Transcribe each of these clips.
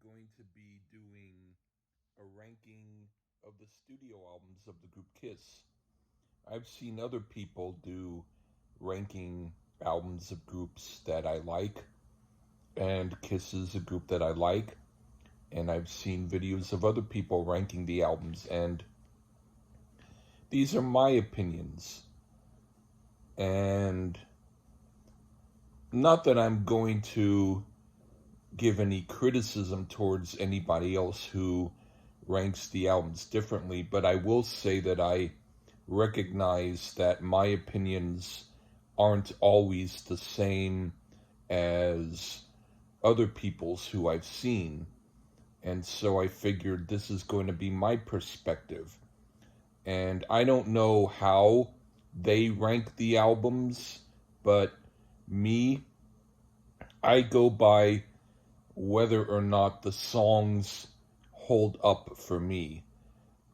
going to be doing a ranking of the studio albums of the group Kiss. I've seen other people do ranking albums of groups that I like, and Kiss is a group that I like, and I've seen videos of other people ranking the albums, and these are my opinions. And not that I'm going to give any criticism towards anybody else who ranks the albums differently, but I will say that I recognize that my opinions aren't always the same as other people's who I've seen. And so I figured this is going to be my perspective. And I don't know how they rank the albums, but me, I go by whether or not the songs hold up for me.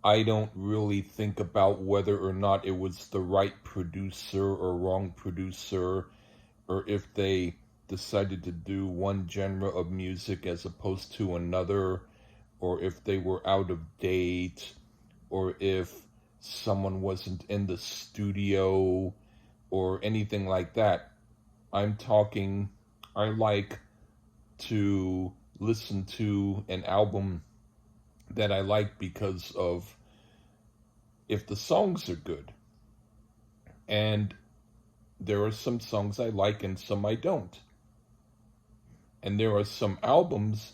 I don't really think about whether or not it was the right producer or wrong producer, or if they decided to do one genre of music as opposed to another, or if they were out of date, or if someone wasn't in the studio, or anything like that. I'm talking, I like to listen to an album that I like because of if the songs are good. And there are some songs I like and some I don't. And there are some albums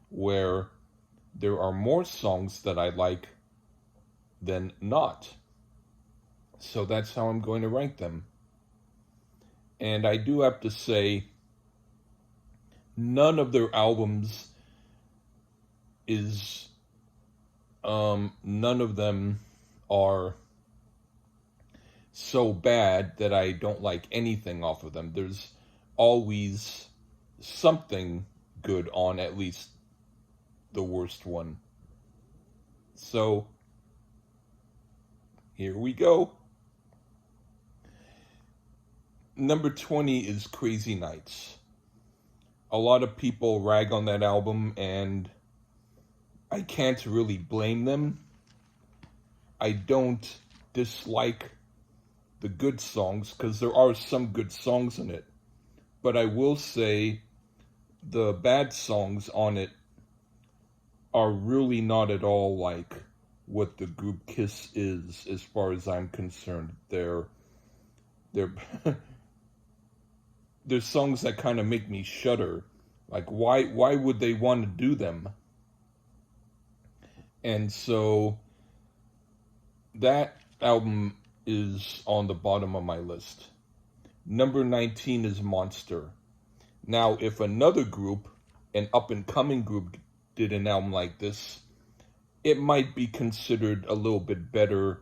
where there are more songs that I like than not. So that's how I'm going to rank them. And I do have to say, none of their albums is, none of them are so bad that I don't like anything off of them. There's always something good on at least the worst one. So, here we go. Number 20 is Crazy Nights. A lot of people rag on that album, and I can't really blame them. I don't dislike the good songs because there are some good songs in it. But I will say the bad songs on it are really not at all like what the group Kiss is, as far as I'm concerned. They're there's songs that kind of make me shudder. Like, why would they want to do them? And so that album is on the bottom of my list. Number 19 is Monster. Now, if another group, an up-and-coming group, did an album like this, it might be considered a little bit better,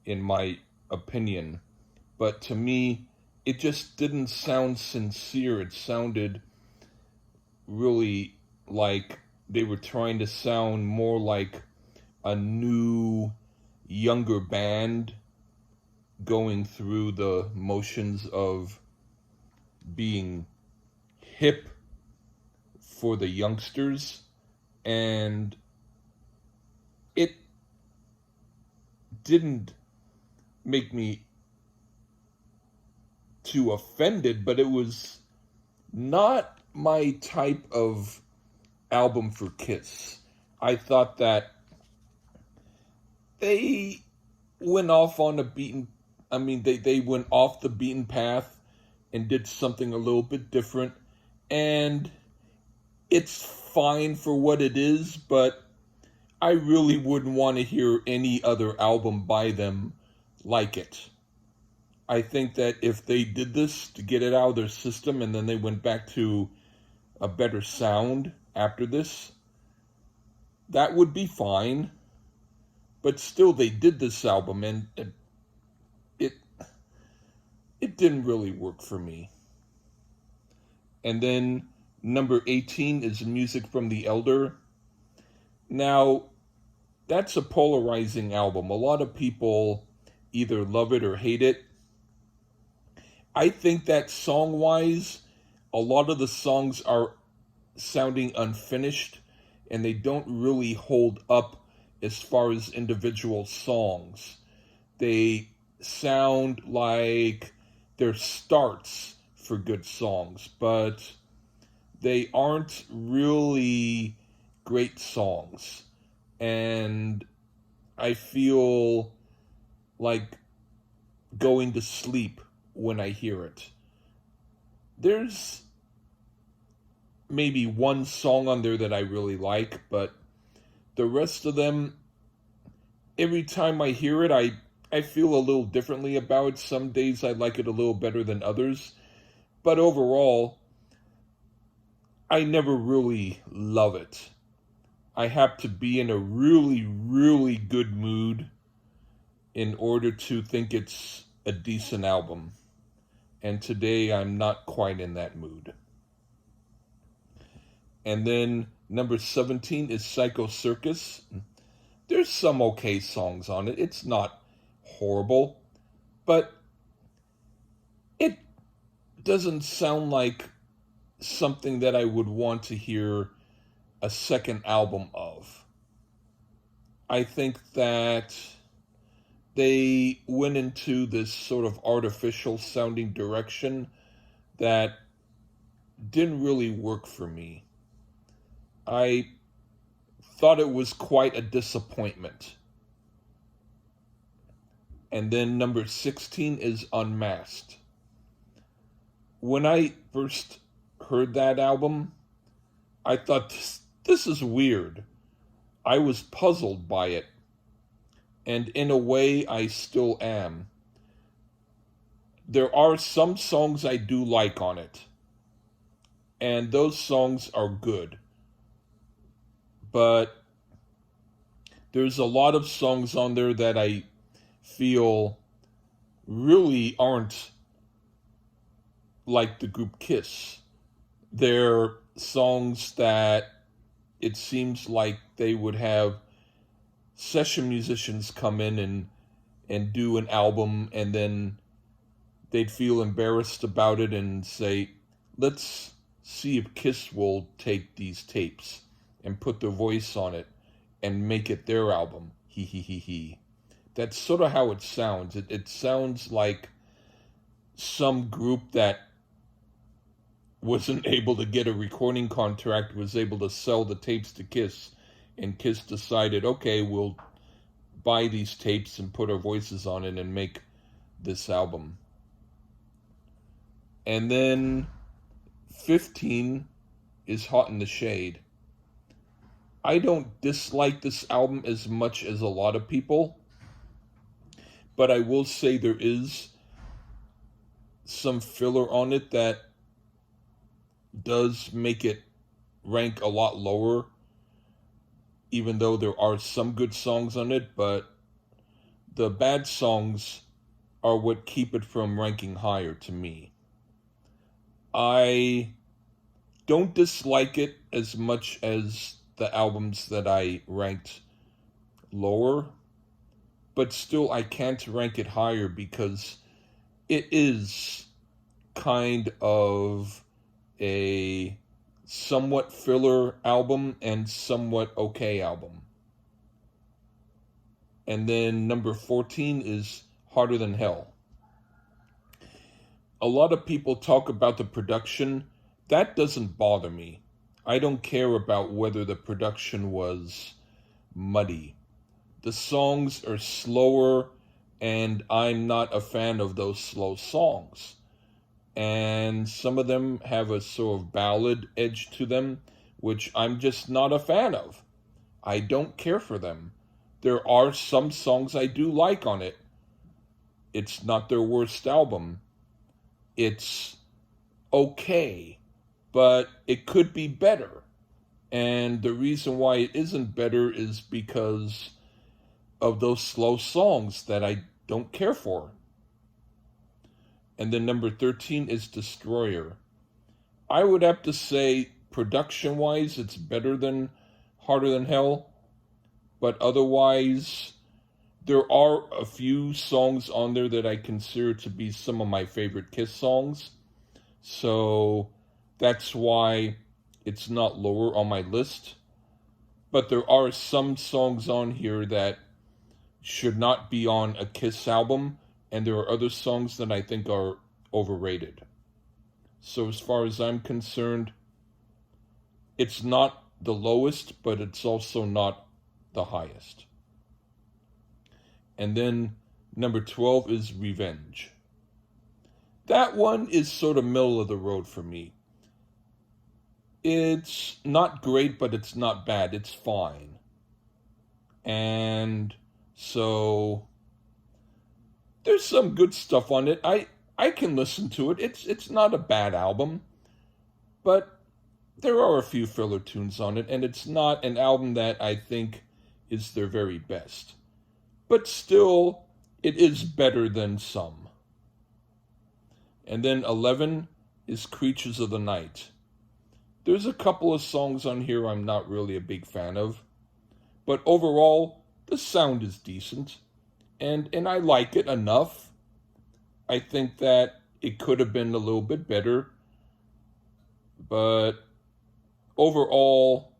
in my opinion. But to me, it just didn't sound sincere. It sounded really like they were trying to sound more like a new, younger band going through the motions of being hip for the youngsters. And it didn't make me too offended, but it was not my type of album for Kiss. I thought that they went off on a beaten, they went off the beaten path and did something a little bit different. And it's fine for what it is, but I really wouldn't want to hear any other album by them like it. I think that if they did this to get it out of their system and then they went back to a better sound after this, that would be fine. But still, they did this album, and it didn't really work for me. And then number 18 is Music from the Elder. Now, that's a polarizing album. A lot of people either love it or hate it. I think that song-wise, a lot of the songs are sounding unfinished, and they don't really hold up as far as individual songs. They sound like they're starts for good songs, but they aren't really great songs. And I feel like going to sleep when I hear it. There's maybe one song on there that I really like, but the rest of them, every time I hear it, I feel a little differently about it. Some days I like it a little better than others, but overall, I never really love it. I have to be in a really, really good mood in order to think it's a decent album. And today I'm not quite in that mood. And then number 17 is Psycho Circus. There's some okay songs on it. It's not horrible, but it doesn't sound like something that I would want to hear a second album of. I think that they went into this sort of artificial sounding direction that didn't really work for me. I thought it was quite a disappointment. And then number 16 is Unmasked. When I first heard that album, I thought, this is weird. I was puzzled by it. And in a way, I still am. There are some songs I do like on it. And those songs are good. But there's a lot of songs on there that I feel really aren't like the group Kiss. They're songs that it seems like they would have session musicians come in and do an album, and then they'd feel embarrassed about it and say, let's see if Kiss will take these tapes and put their voice on it and make it their album. He he he he. That's sort of how it sounds. It sounds like some group that wasn't able to get a recording contract was able to sell the tapes to Kiss, and Kiss decided, okay, we'll buy these tapes and put our voices on it and make this album. And then 15 is Hot in the Shade. I don't dislike this album as much as a lot of people, but I will say there is some filler on it that does make it rank a lot lower, even though there are some good songs on it, but the bad songs are what keep it from ranking higher to me. I don't dislike it as much as the albums that I ranked lower, but still I can't rank it higher because it is kind of a somewhat filler album and somewhat okay album. And then number 14 is Harder Than Hell. A lot of people talk about the production. That doesn't bother me. I don't care about whether the production was muddy. The songs are slower, and I'm not a fan of those slow songs. And some of them have a sort of ballad edge to them, which I'm just not a fan of. I don't care for them. There are some songs I do like on it. It's not their worst album. It's okay, but it could be better. And the reason why it isn't better is because of those slow songs that I don't care for. And then number 13 is Destroyer. I would have to say, production-wise, it's better than Harder Than Hell. But otherwise, there are a few songs on there that I consider to be some of my favorite Kiss songs. So that's why it's not lower on my list. but there are some songs on here that should not be on a Kiss album, and there are other songs that I think are overrated. So as far as I'm concerned, it's not the lowest, but it's also not the highest. And then number 12 is Revenge. That one is sort of middle of the road for me. It's not great, but it's not bad. It's fine. And so there's some good stuff on it. I can listen to it. It's not a bad album, but there are a few filler tunes on it, and it's not an album that I think is their very best. But still, it is better than some. And then 11 is Creatures of the Night. There's a couple of songs on here I'm not really a big fan of, but overall, the sound is decent, and I like it enough. I think that it could have been a little bit better, but overall,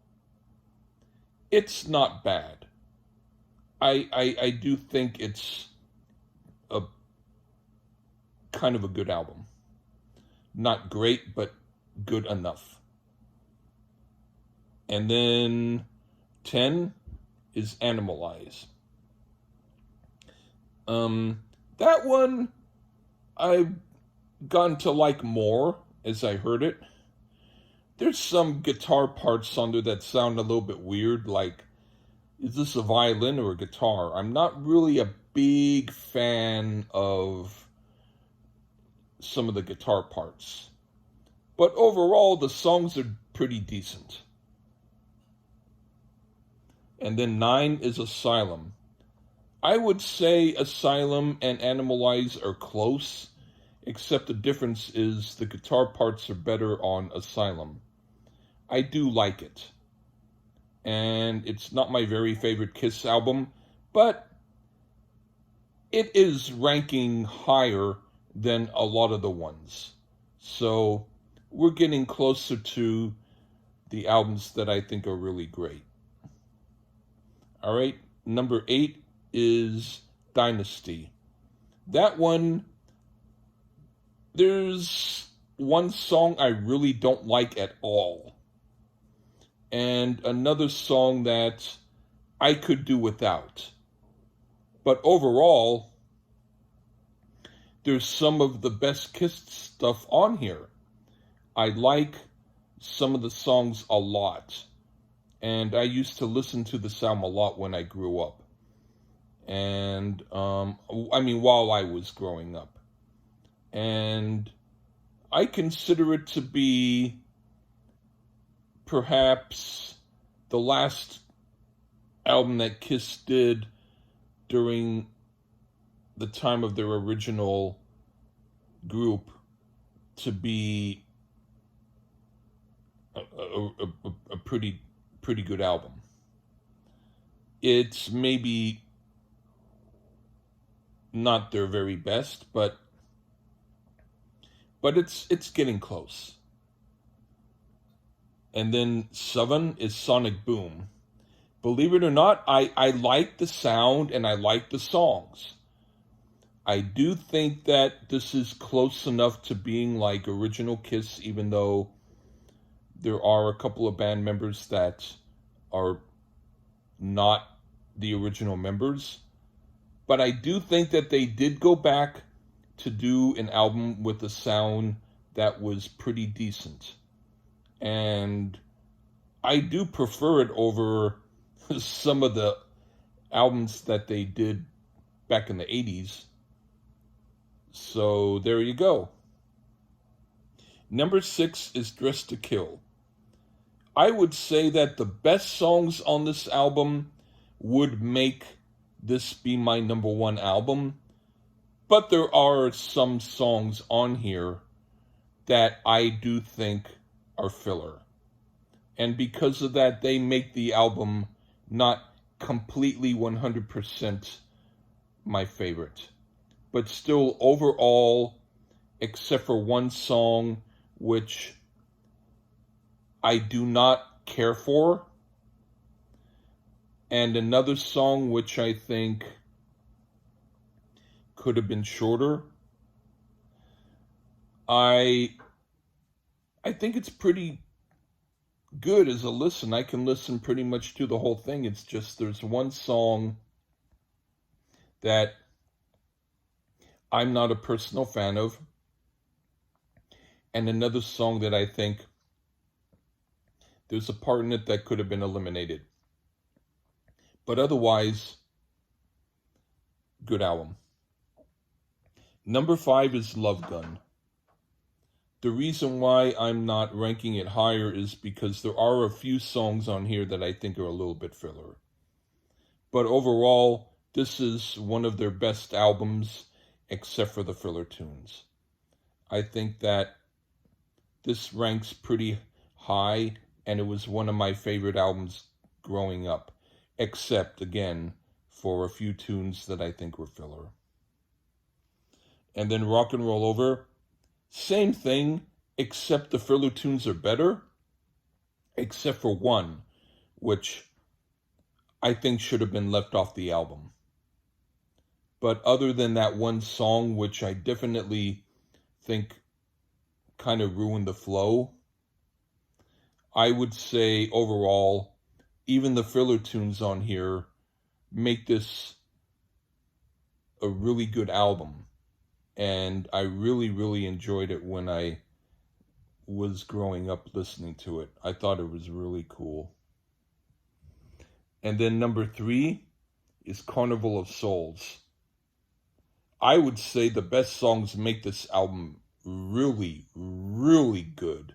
it's not bad. I do think it's a kind of a good album. Not great, but good enough. And then 10 is Animalize. That one I've gotten to like more as I heard it. There's some guitar parts on there that sound a little bit weird, like, is this a violin or a guitar? I'm not really a big fan of some of the guitar parts. But overall, the songs are pretty decent. And then 9 is Asylum. I would say Asylum and Animalize are close, except the difference is the guitar parts are better on Asylum. I do like it. And it's not my very favorite Kiss album, but it is ranking higher than a lot of the ones. So we're getting closer to the albums that I think are really great. All right, number 8 is Dynasty. That one, there's one song I really don't like at all, and another song that I could do without. But overall, there's some of the best Kiss stuff on here. I like some of the songs a lot, and I used to listen to this album a lot when I grew up. And, while I was growing up. And I consider it to be perhaps the last album that Kiss did during the time of their original group to be a pretty good album. It's maybe not their very best, but it's getting close. And then 7 is Sonic Boom. Believe it or not, I like the sound and I like the songs. I do think that this is close enough to being like original Kiss, even though there are a couple of band members that are not the original members. But I do think that they did go back to do an album with a sound that was pretty decent. And I do prefer it over some of the albums that they did back in the 80s. So there you go. Number 6 is Dress to Kill. I would say that the best songs on this album would make this be my number 1 album, but there are some songs on here that I do think are filler. And because of that, they make the album not completely 100% my favorite. But still, overall, except for one song which I do not care for, And another song which I think could have been shorter. I think it's pretty good as a listen. I can listen pretty much to the whole thing. It's just there's one song that I'm not a personal fan of, and another song that I think there's a part in it that could have been eliminated. But otherwise, good album. Number 5 is Love Gun. The reason why I'm not ranking it higher is because there are a few songs on here that I think are a little bit filler. But overall, this is one of their best albums, except for the filler tunes. I think that this ranks pretty high, and it was one of my favorite albums growing up, except, again, for a few tunes that I think were filler. And then Rock and Roll Over, same thing, except the filler tunes are better, except for one, which I think should have been left off the album. But other than that one song, which I definitely think kind of ruined the flow, I would say overall, even the filler tunes on here make this a really good album. And I really, really enjoyed it when I was growing up listening to it. I thought it was really cool. And then number 3 is Carnival of Souls. I would say the best songs make this album really, really good.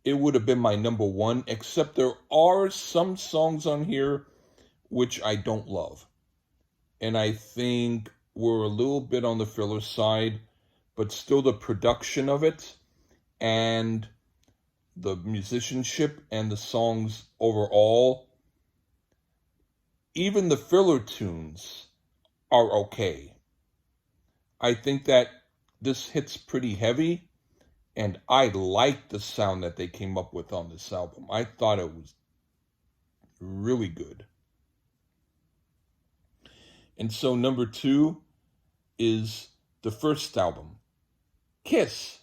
It would have been my number 1, except there are some songs on here which I don't love. And I think we're a little bit on the filler side, but still the production of it and the musicianship and the songs overall, even the filler tunes are okay. I think that this hits pretty heavy, and I like the sound that they came up with on this album. I thought it was really good. And so number 2 is the first album, Kiss.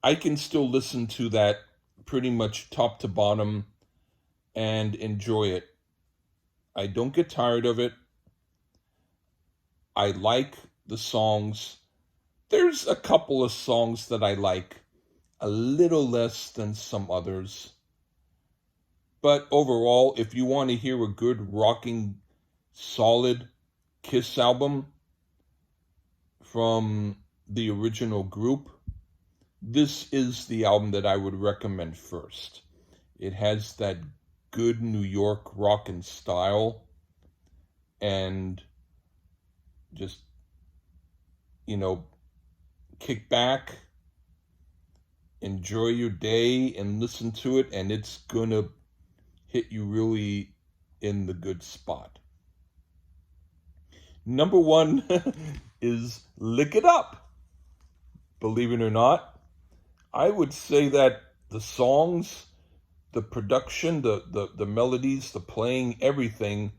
I can still listen to that pretty much top to bottom and enjoy it. I don't get tired of it. I like the songs. There's a couple of songs that I like a little less than some others. But overall, if you want to hear a good rocking, solid Kiss album from the original group, this is the album that I would recommend first. It has that good New York rockin' style, and just, kick back, enjoy your day, and listen to it, and it's gonna hit you really in the good spot. Number 1 is Lick It Up. Believe it or not, I would say that the songs, the production, the melodies, the playing, everything,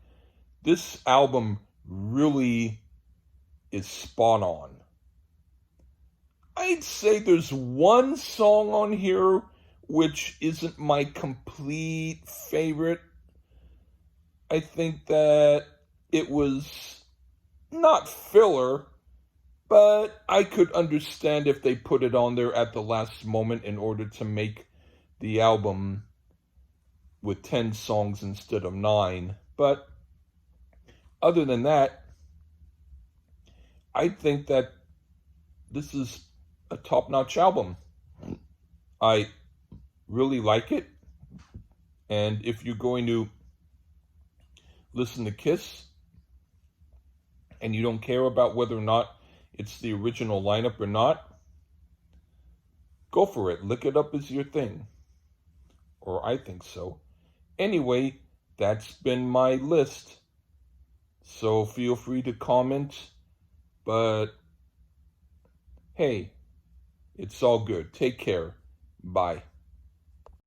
this album really is spot on. I'd say there's one song on here which isn't my complete favorite. I think that it was not filler, but I could understand if they put it on there at the last moment in order to make the album with 10 songs instead of 9. But other than that, I think that this is a top-notch album. I really like it. And if you're going to listen to Kiss and you don't care about whether or not it's the original lineup or not, go for it. Lick It Up is your thing. Or I think so. Anyway, that's been my list. So feel free to comment. But hey, it's all good. Take care. Bye.